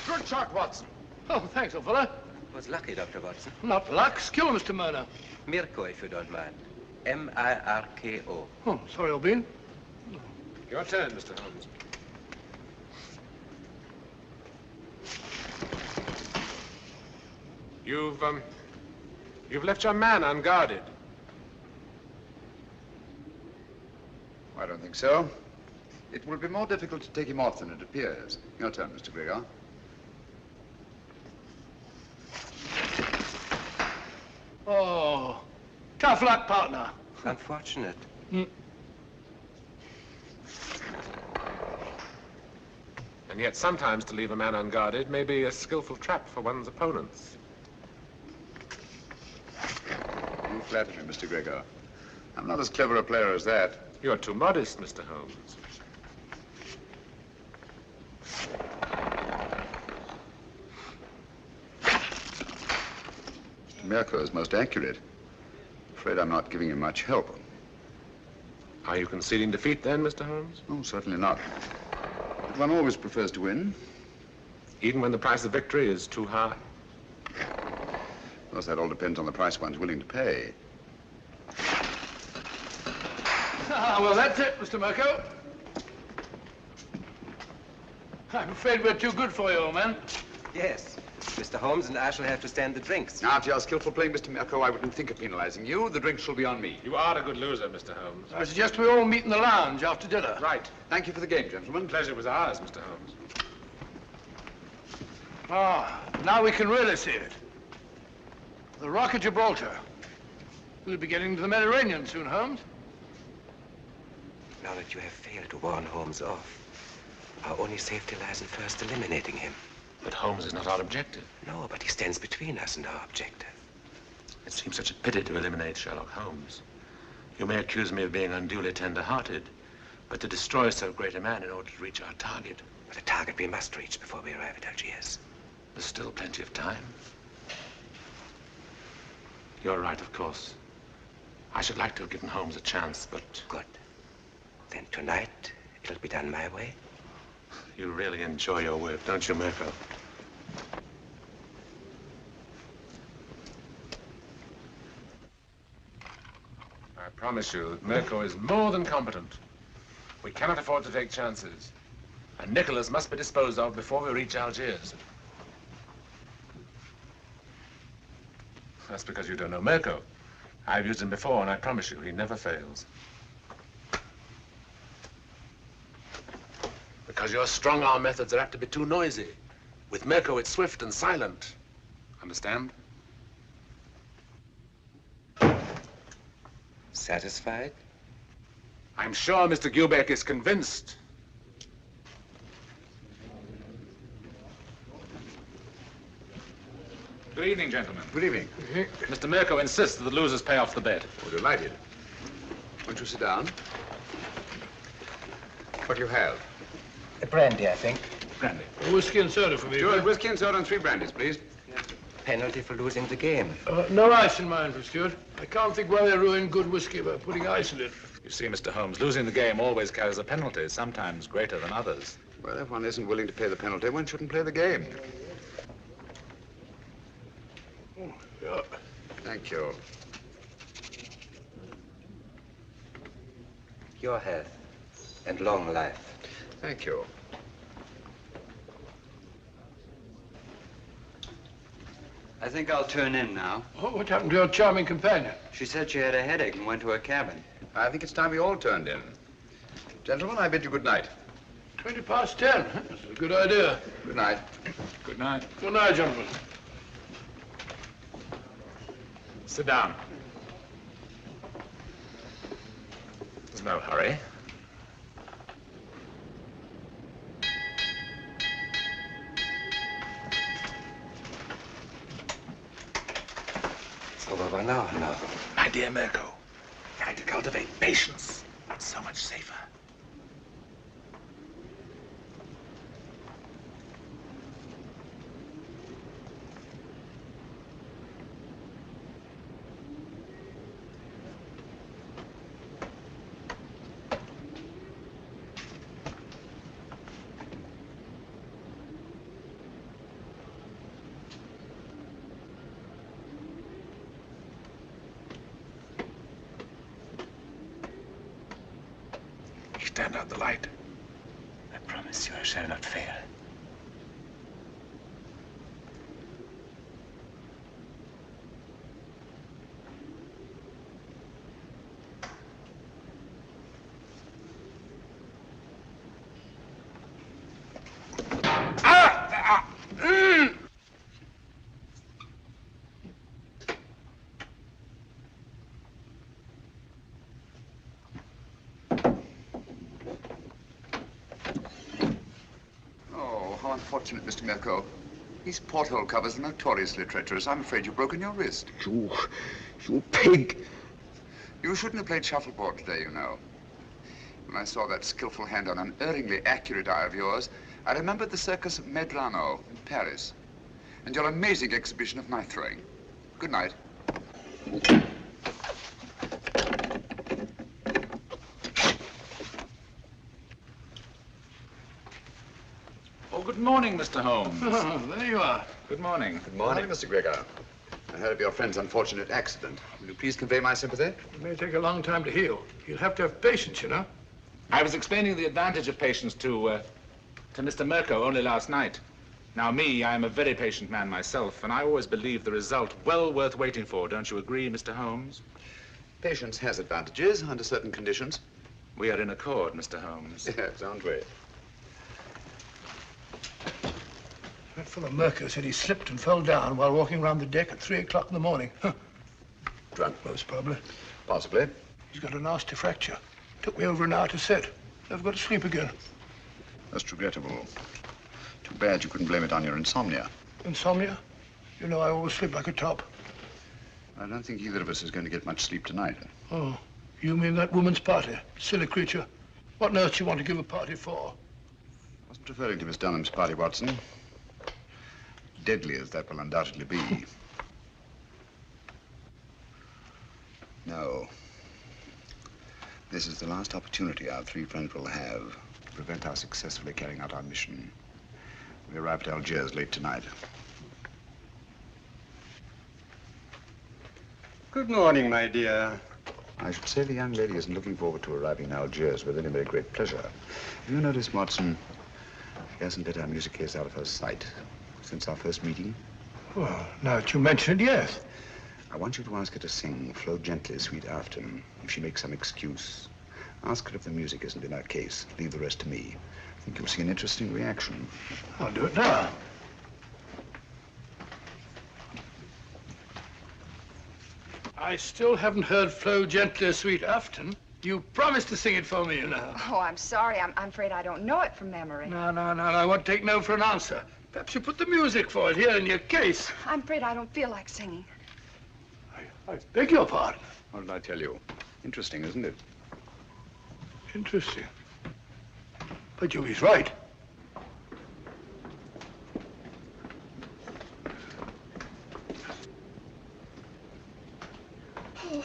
Good shot, Watson. Oh, thanks, old fellow. Was lucky, Dr. Watson. Not luck. Skill, Mr. Murner. Mirko, if you don't mind. M-I-R-K-O. Oh, sorry, old bean. Your turn, Mr. Holmes. You've left your man unguarded. I don't think so. It will be more difficult to take him off than it appears. Your turn, Mr. Gregor. Oh, tough luck, partner. Unfortunate. Mm. And yet sometimes to leave a man unguarded may be a skillful trap for one's opponents. You flatter me, Mr. Gregor. I'm not as clever a player as that. You're too modest, Mr. Holmes. Mirko is most accurate. Afraid I'm not giving him much help. Are you conceding defeat then, Mr. Holmes? Oh, certainly not. But one always prefers to win. Even when the price of victory is too high? Of course, that all depends on the price one's willing to pay. Ah, well, that's it, Mr. Mirko. I'm afraid we're too good for you, old man. Yes. Mr. Holmes and I shall have to stand the drinks. Now, after your skillful playing, Mr. Mirko, I wouldn't think of penalizing you. The drinks shall be on me. You are a good loser, Mr. Holmes. I suggest we all meet in the lounge after dinner. Right. Thank you for the game, gentlemen. Pleasure was ours, Mr. Holmes. Ah, now we can really see it. The Rock of Gibraltar. We'll be getting to the Mediterranean soon, Holmes. Now that you have failed to warn Holmes off, our only safety lies in first eliminating him. But Holmes is not our objective. No, but he stands between us and our objective. It seems such a pity to eliminate Sherlock Holmes. You may accuse me of being unduly tender-hearted, but to destroy so great a man in order to reach our target. But a target we must reach before we arrive at Algiers. There's still plenty of time. You're right, of course. I should like to have given Holmes a chance, but... Good. Then tonight, it'll be done my way. You really enjoy your work, don't you, Mirko? I promise you that Mirko is more than competent. We cannot afford to take chances. And Nikolas must be disposed of before we reach Algiers. That's because you don't know Mirko. I've used him before, and I promise you, he never fails. Because your strong-arm methods are apt to be too noisy. With Mirko, it's swift and silent. Understand? Satisfied? I'm sure Mr. Gubeck is convinced. Good evening, gentlemen. Good evening. Mr. Mirko insists that the losers pay off the bet. Oh, delighted. Won't you sit down? What do you have? A brandy, I think. Brandy. A whiskey and soda for me. Steward, whiskey and soda and 3 brandies, please. Penalty for losing the game. No ice in mine for Steward. I can't think why they ruin good whiskey by putting ice in it. You see, Mr. Holmes, losing the game always carries a penalty, sometimes greater than others. Well, if one isn't willing to pay the penalty, one shouldn't play the game. Oh, yeah. Thank you. Your health and long life. Thank you. I think I'll turn in now. Oh, what happened to your charming companion? She said she had a headache and went to her cabin. I think it's time we all turned in. Gentlemen, I bid you good night. 10:20. That's a good idea. Good night. Good night. Good night, gentlemen. Sit down. There's no hurry. It's over by now. My dear Mirko, try to cultivate patience. It's so much safer. Stand out the light. I promise you I shall not fail. Unfortunate, Mr. Mirko. These porthole covers are notoriously treacherous. I'm afraid you've broken your wrist. You pig! You shouldn't have played shuffleboard today, you know. When I saw that skillful hand on an unerringly accurate eye of yours, I remembered the circus of Medrano in Paris and your amazing exhibition of knife throwing. Good night. Good morning, Mr. Holmes. Oh, there you are. Good morning. Good morning, Mr. Gregor. I heard of your friend's unfortunate accident. Will you please convey my sympathy? It may take a long time to heal. You'll have to have patience, you know. I was explaining the advantage of patience to Mr. Mirko only last night. Now, I am a very patient man myself, and I always believe the result well worth waiting for. Don't you agree, Mr. Holmes? Patience has advantages under certain conditions. We are in accord, Mr. Holmes. Yes, aren't we? That fellow Mirko said he slipped and fell down while walking around the deck at 3 o'clock in the morning. Huh. Drunk, most probably. Possibly. He's got a nasty fracture. Took me over an hour to set. Never got to sleep again. That's regrettable. Too bad you couldn't blame it on your insomnia. Insomnia? You know I always sleep like a top. I don't think either of us is going to get much sleep tonight. Oh, you mean that woman's party? Silly creature. What on earth do you want to give a party for? I wasn't referring to Miss Dunham's party, Watson. Deadly as that will undoubtedly be. No. This is the last opportunity our 3 friends will have to prevent our successfully carrying out our mission. We arrive at Algiers late tonight. Good morning, my dear. I should say the young lady isn't looking forward to arriving in Algiers with any very great pleasure. Have you noticed, Watson, she hasn't let our music case out of her sight since our first meeting? Well, now that you mention it, yes. I want you to ask her to sing Flow Gently, Sweet Afton. If she makes some excuse, ask her if the music isn't in her case. Leave the rest to me. I think you'll see an interesting reaction. I'll do it now. I still haven't heard Flow Gently, Sweet Afton. You promised to sing it for me, you know. Oh, I'm sorry. I'm afraid I don't know it from memory. No, I won't take no for an answer. Perhaps you put the music for it here in your case. I'm afraid I don't feel like singing. I beg your pardon. What did I tell you? Interesting, isn't it? Interesting. But he's right. Oh.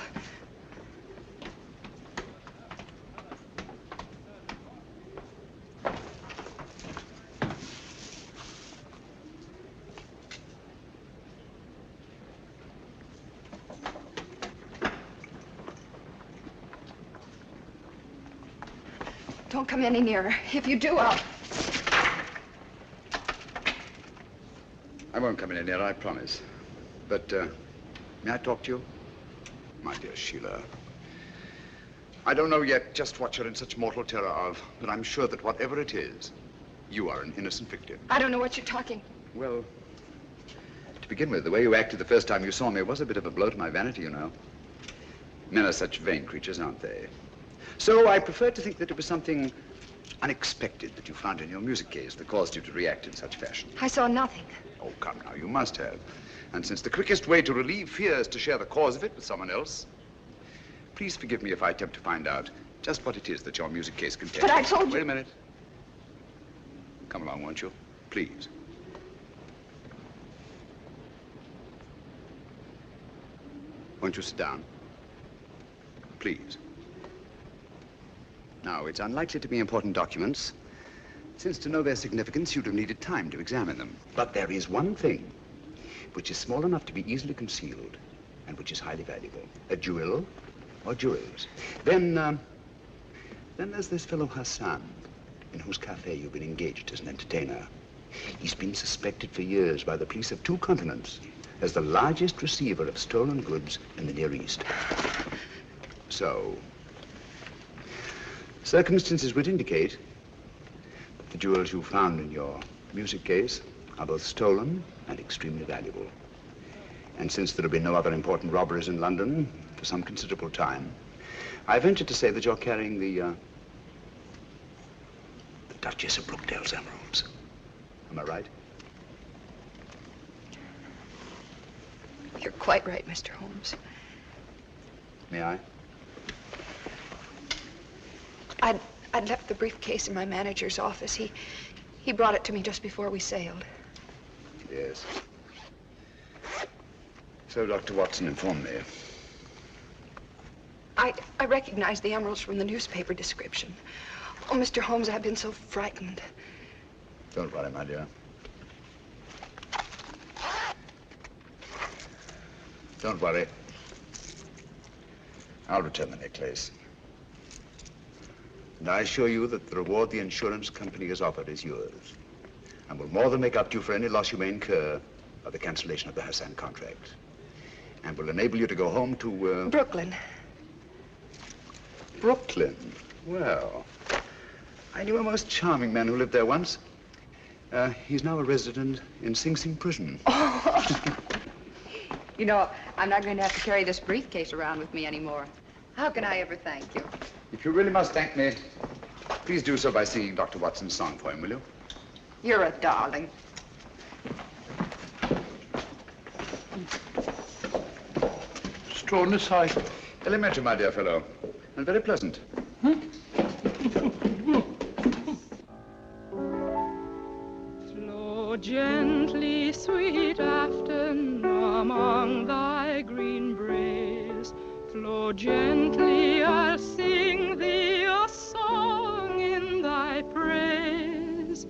Don't come any nearer. If you do, I'll... I won't come any nearer, I promise. But, may I talk to you? My dear Sheila, I don't know yet just what you're in such mortal terror of, but I'm sure that whatever it is, you are an innocent victim. I don't know what you're talking. Well, to begin with, the way you acted the first time you saw me was a bit of a blow to my vanity, you know. Men are such vain creatures, aren't they? So I prefer to think that it was something unexpected that you found in your music case that caused you to react in such fashion. I saw nothing. Oh, come now, you must have. And since the quickest way to relieve fear is to share the cause of it with someone else, please forgive me if I attempt to find out just what it is that your music case contains. But I told you... Wait a minute. Come along, won't you? Please. Won't you sit down? Please. Now, it's unlikely to be important documents, since to know their significance, you'd have needed time to examine them. But there is one thing which is small enough to be easily concealed and which is highly valuable. A jewel or jewels. Then there's this fellow Hassan, in whose cafe you've been engaged as an entertainer. He's been suspected for years by the police of 2 continents as the largest receiver of stolen goods in the Near East. So, circumstances would indicate that the jewels you found in your music case are both stolen and extremely valuable. And since there have been no other important robberies in London for some considerable time, I venture to say that you're carrying the Duchess of Brookdale's emeralds. Am I right? You're quite right, Mr. Holmes. May I? I'd left the briefcase in my manager's office. He brought it to me just before we sailed. Yes. So Dr. Watson informed me. I recognized the emeralds from the newspaper description. Oh, Mr. Holmes, I've been so frightened. Don't worry, my dear. Don't worry. I'll return the necklace. And I assure you that the reward the insurance company has offered is yours, and will more than make up to you for any loss you may incur by the cancellation of the Hassan contract, and will enable you to go home to, Brooklyn. Brooklyn? Well, I knew a most charming man who lived there once. He's now a resident in Sing Sing prison. Oh. You know, I'm not going to have to carry this briefcase around with me anymore. How can I ever thank you? If you really must thank me, please do so by singing Dr. Watson's song for him, will you? You're a darling. Extraordinary sight. Elementary, my dear fellow, and very pleasant. Flow gently, sweet Afton, among thy green braes. Flow gently, I'll sing thee a song in thy praise.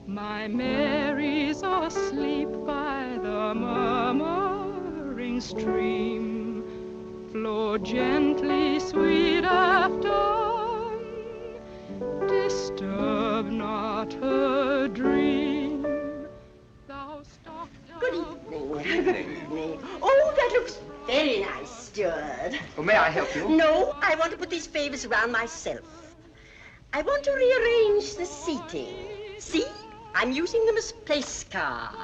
My Mary's asleep by the murmuring stream. Flow gently, sweet Afton, disturb not her dream. Thou stock Good evening. Good evening. Oh, that looks very nice, steward. Oh, may I help you? No, I want to put these favors around myself. I want to rearrange the seating. See? I'm using them as place cards.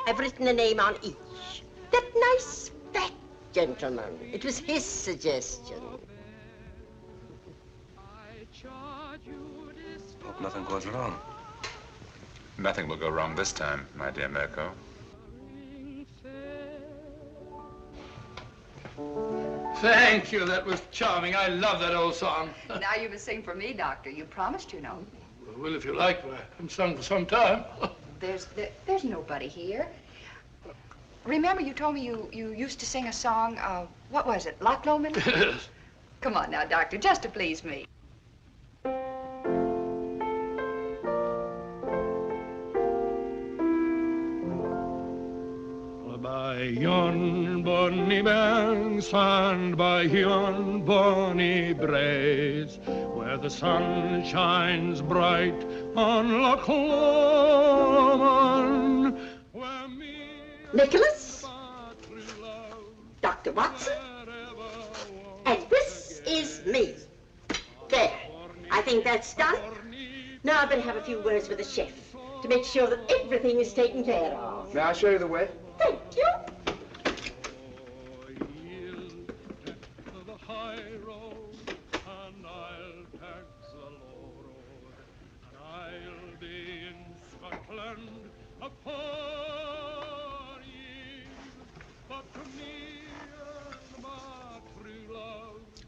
I've written a name on each. That nice fat gentleman. It was his suggestion. nothing goes wrong. Nothing will go wrong this time, my dear Mirko. Thank you, that was charming. I love that old song. Now you must sing for me, Doctor. You promised, you know. Well, if you like, I haven't sung for some time. There's nobody here. Remember you told me you used to sing a song, what was it, Loch Lomond? Yes. Come on now, Doctor, just to please me. By yon bonny banks and by yon bonny braes, where the sun shines bright on Loch Lomond, Nicholas, Dr. Watson, and this is me. There, I think that's done. Now I better have a few words with the chef to make sure that everything is taken care of. May I show you the way? Thank you.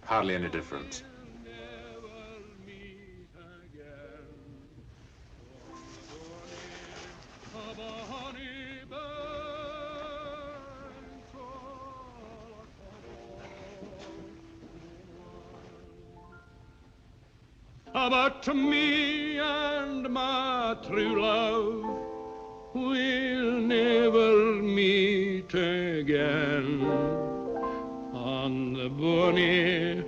Hardly any difference. But me and my true love will never meet again on the bonny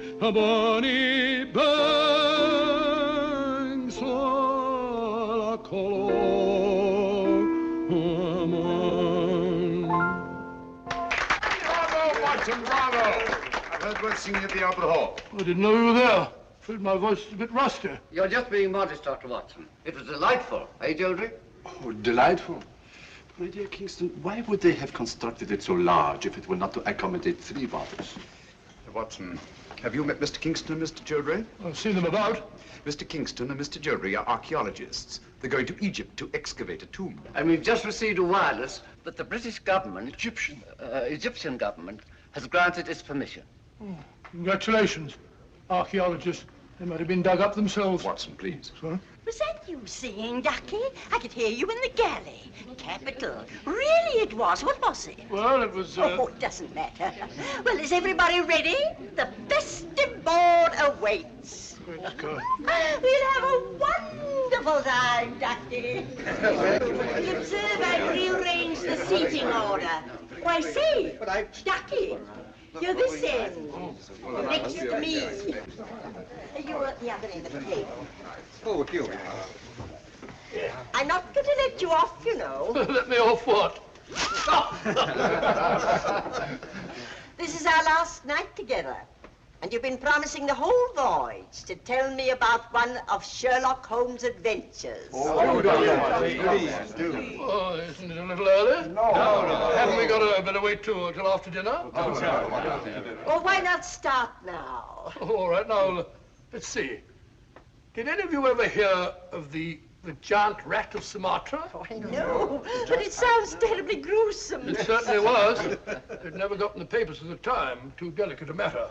banks of Loch Lomond. Bravo, Watson, bravo! I've heard words singing at the Opera Hall. I didn't know you were there. I feel my voice is a bit rusty. You're just being modest, Dr. Watson. It was delightful, eh, Jodry? Oh, delightful. My dear Kingston, why would they have constructed it so large if it were not to accommodate 3 bottles? Watson, have you met Mr. Kingston and Mr. Jodry? I've seen them about. Mr. Kingston and Mr. Jodry are archaeologists. They're going to Egypt to excavate a tomb. And we've just received a wireless that the British government, Egyptian government, has granted its permission. Oh, congratulations, archaeologists. They might have been dug up themselves. Watson, please. Sorry? Was that you singing, Ducky? I could hear you in the galley. Capital. Really it was. What was it? Well, it was... Oh, it doesn't matter. Well, is everybody ready? The festive board awaits. Let's go. We'll have a wonderful time, Ducky. You observe I've rearranged the seating order. Why, say, Ducky, you're this end, next to me. You're at the other end of the table. Oh, here. I'm not going to let you off, you know. Let me off what? This is our last night together. And you've been promising the whole voyage to tell me about one of Sherlock Holmes' adventures. Please do. Oh, isn't it a little early? No. Haven't we got a better wait till after dinner? Well, why not start now? All right, now, let's see. Did any of you ever hear of the giant rat of Sumatra? Oh, I know, but it sounds terribly gruesome. It certainly was. It never got in the papers at the time. Too delicate a matter.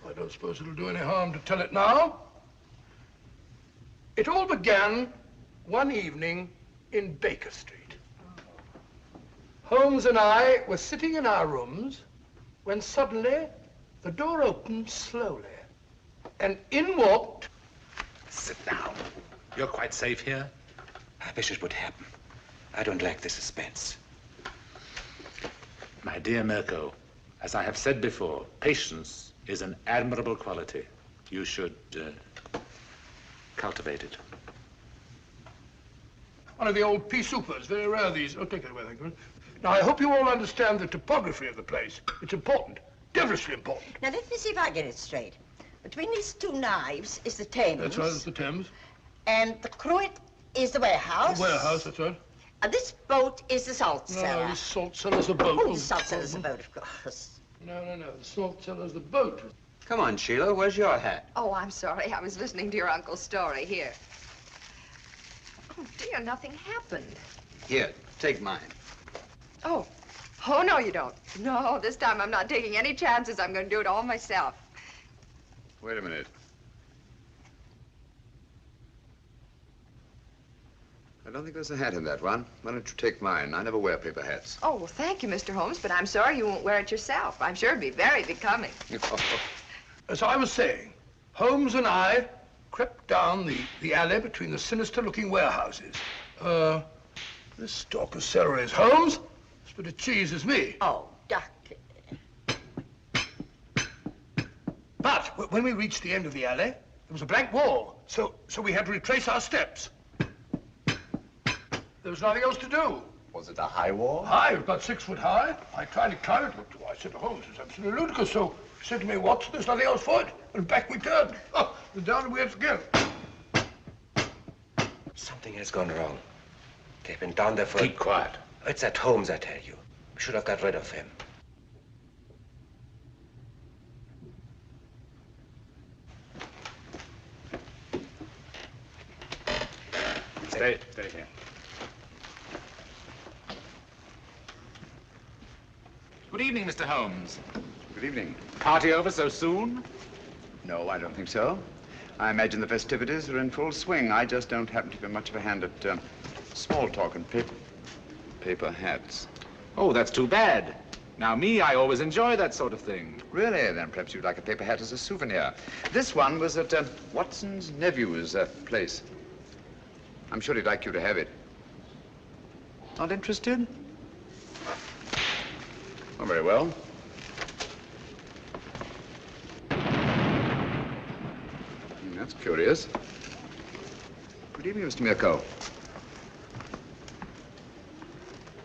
I don't suppose it'll do any harm to tell it now. It all began one evening in Baker Street. Holmes and I were sitting in our rooms when suddenly the door opened slowly and in walked... Sit down. You're quite safe here? I wish it would happen. I don't like the suspense. My dear Mirko, as I have said before, patience is an admirable quality. You should cultivate it. One of the old pea soupers, very rare these. Oh, take it away, thank you. Now, I hope you all understand the topography of the place. It's important, devilishly important. Now, let me see if I get it straight. Between these 2 knives is the Thames. That's right, it's the Thames. And the cruet is the warehouse. The warehouse, that's right. And this boat is the salt cellar. No, the salt cellar's a boat. Oh, the salt cellar's a boat, of course. No, the salt cellar's the boat. Come on, Sheila, where's your hat? Oh, I'm sorry. I was listening to your uncle's story. Here. and nothing happened. Here, take mine. Oh. Oh, no, you don't. No, this time I'm not taking any chances. I'm going to do it all myself. Wait a minute. I don't think there's a hat in that one. Why don't you take mine? I never wear paper hats. Oh, well, thank you, Mr. Holmes, but I'm sorry you won't wear it yourself. I'm sure it'd be very becoming. As I was saying, Holmes and I crept down the alley between the sinister-looking warehouses. This stalk of celery is Holmes. This bit of cheese is me. Oh, Doctor. But when we reached the end of the alley, there was a blank wall, so we had to retrace our steps. There was nothing else to do. Was it a high wall? High, about 6 foot high. I tried to climb it, but I said to Holmes, it's absolutely ludicrous. So he said to me, Watson, there's nothing else for it. And back we turned. Oh, and down we had to go. Something has gone wrong. They've been down there for... Keep quiet. It's at Holmes, I tell you. We should have got rid of him. Stay here. Good evening, Mr. Holmes. Good evening. Party over so soon? No, I don't think so. I imagine the festivities are in full swing. I just don't happen to be much of a hand at small talk and paper hats. Oh, that's too bad. Now, I always enjoy that sort of thing. Really? Then perhaps you'd like a paper hat as a souvenir. This one was at Watson's nephew's place. I'm sure he'd like you to have it. Not interested? Oh, very well. That's curious. Good evening, Mr. Mirko.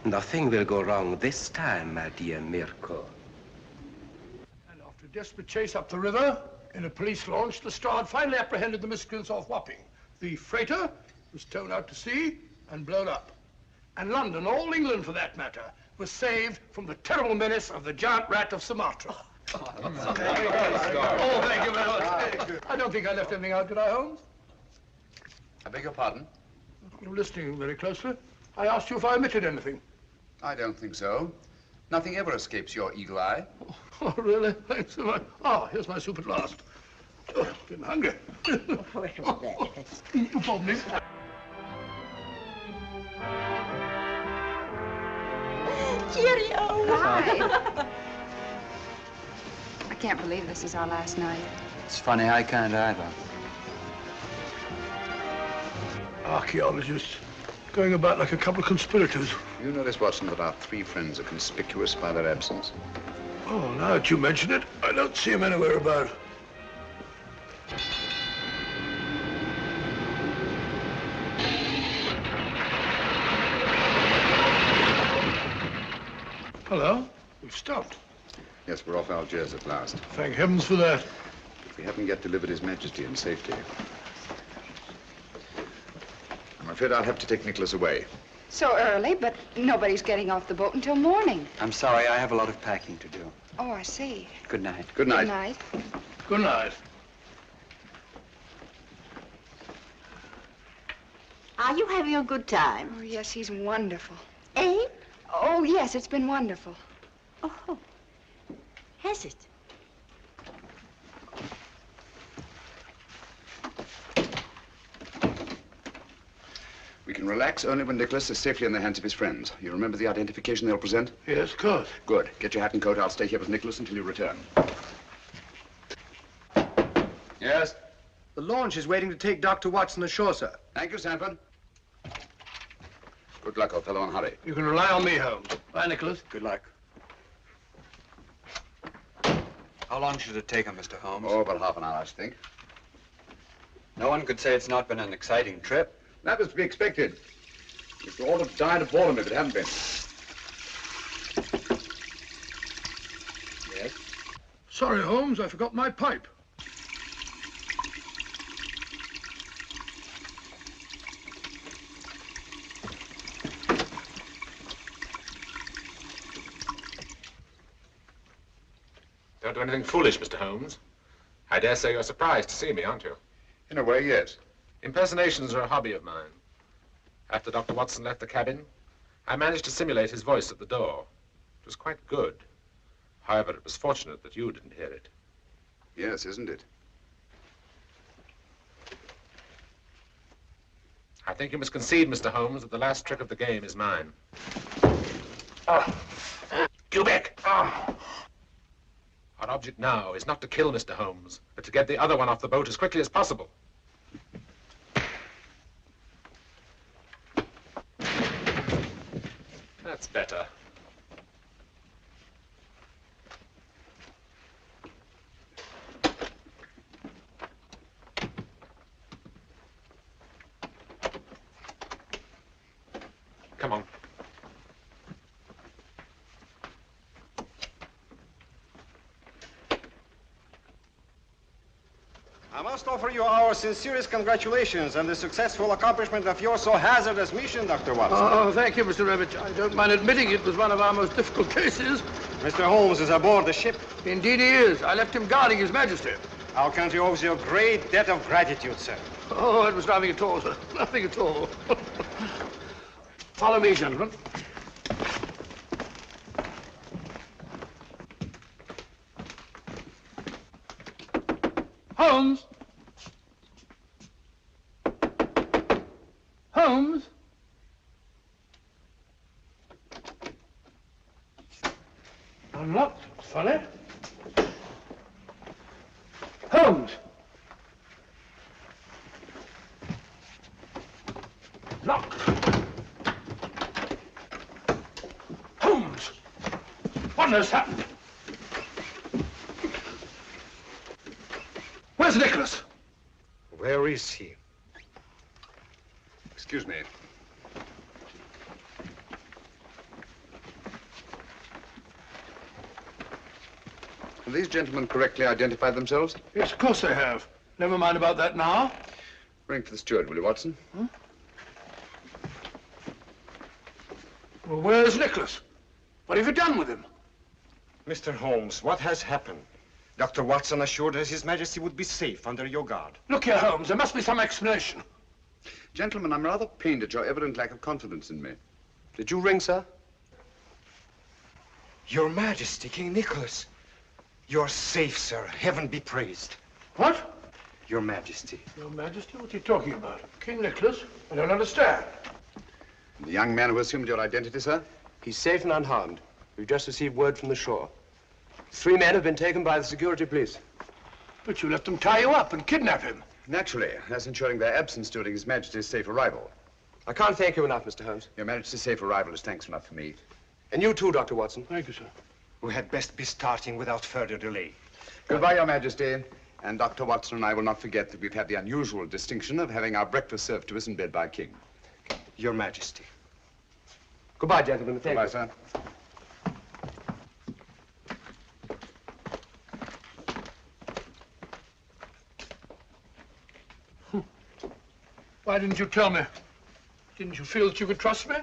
Nothing will go wrong this time, my dear Mirko. And after a desperate chase up the river, in a police launch, the Star finally apprehended the miscreants off Wapping. The freighter was towed out to sea and blown up. And London, all England for that matter, was saved from the terrible menace of the giant rat of Sumatra. Oh, thank you very much. I don't think I left anything out, did I, Holmes? I beg your pardon? You're listening very closely. I asked you if I omitted anything. I don't think so. Nothing ever escapes your eagle eye. Oh, really? Thanks so much. Ah, here's my soup at last. Oh, getting hungry. You pardon me. Cheerio. Hi. I can't believe this is our last night. It's funny, I can't either. Archaeologists going about like a couple of conspirators. You notice, Watson, that our 3 friends are conspicuous by their absence. Oh, now that you mention it, I don't see him anywhere about. Hello? We've stopped. Yes, we're off Algiers at last. Thank heavens for that. We haven't yet delivered His Majesty in safety. I'm afraid I'll have to take Nicholas away. So early, but nobody's getting off the boat until morning. I'm sorry, I have a lot of packing to do. Oh, I see. Good night. Good night. Good night. Good night. Are you having a good time? Oh, yes, he's wonderful. Eh? Oh, yes, it's been wonderful. Oh, has it? We can relax only when Nicholas is safely in the hands of his friends. You remember the identification they'll present? Yes, of course. Good. Get your hat and coat. I'll stay here with Nicholas until you return. Yes? The launch is waiting to take Dr. Watson ashore, sir. Thank you, Sanford. Good luck, old fellow, and hurry. You can rely on me, Holmes. Bye, Nicholas. Good luck. How long should it take him, Mr. Holmes? Oh, about half an hour, I should think. No one could say it's not been an exciting trip. That was to be expected. We'd all have died of boredom if it hadn't been. Yes? Sorry, Holmes, I forgot my pipe. Don't do anything foolish, Mr. Holmes. I dare say you're surprised to see me, aren't you? In a way, yes. Impersonations are a hobby of mine. After Dr. Watson left the cabin, I managed to simulate his voice at the door. It was quite good. However, it was fortunate that you didn't hear it. Yes, isn't it? I think you must concede, Mr. Holmes, that the last trick of the game is mine. Quebec! Our object now is not to kill Mr. Holmes, but to get the other one off the boat as quickly as possible. That's better. Come on. I must offer you our sincerest congratulations on the successful accomplishment of your so hazardous mission, Dr. Watson. Oh, thank you, Mr. Revich. I don't mind admitting it was one of our most difficult cases. Mr. Holmes is aboard the ship. Indeed he is. I left him guarding His Majesty. Our country owes you a great debt of gratitude, sir. Oh, it was nothing at all, sir. Nothing at all. Follow me, gentlemen. Holmes! Holmes! Unlocked. Funny. Holmes! Locked. Holmes! What has happened? Where's Nicholas? Where is he? Excuse me. Have these gentlemen correctly identified themselves? Yes, of course they have. Never mind about that now. Ring for the steward, will you, Watson? Hmm? Well, where's Nicholas? What have you done with him? Mr. Holmes, what has happened? Dr. Watson assured us His Majesty would be safe under your guard. Look here, Holmes, there must be some explanation. Gentlemen, I'm rather pained at your evident lack of confidence in me. Did you ring, sir? Your Majesty, King Nicholas. You're safe, sir. Heaven be praised. What? Your Majesty. Your Majesty? What are you talking about? King Nicholas? I don't understand. The young man who assumed your identity, sir? He's safe and unharmed. We've just received word from the shore. 3 men have been taken by the security police. But you let them tie you up and kidnap him. Naturally, that's ensuring their absence during His Majesty's safe arrival. I can't thank you enough, Mr. Holmes. Your Majesty's safe arrival is thanks enough for me. And you too, Dr. Watson. Thank you, sir. We had best be starting without further delay. Goodbye, Your Majesty. And Dr. Watson and I will not forget that we've had the unusual distinction of having our breakfast served to us in bed by King. Your Majesty. Goodbye, gentlemen. Thank you. Goodbye, sir. Why didn't you tell me? Didn't you feel that you could trust me?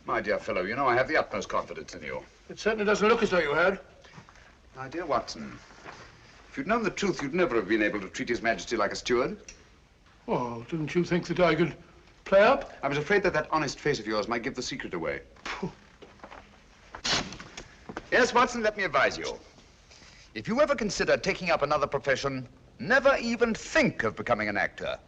My dear fellow, you know I have the utmost confidence in you. It certainly doesn't look as though you had. My dear Watson, if you'd known the truth, you'd never have been able to treat His Majesty like a steward. Oh, didn't you think that I could play up? I was afraid that that honest face of yours might give the secret away. Yes, Watson, let me advise you. If you ever consider taking up another profession, never even think of becoming an actor.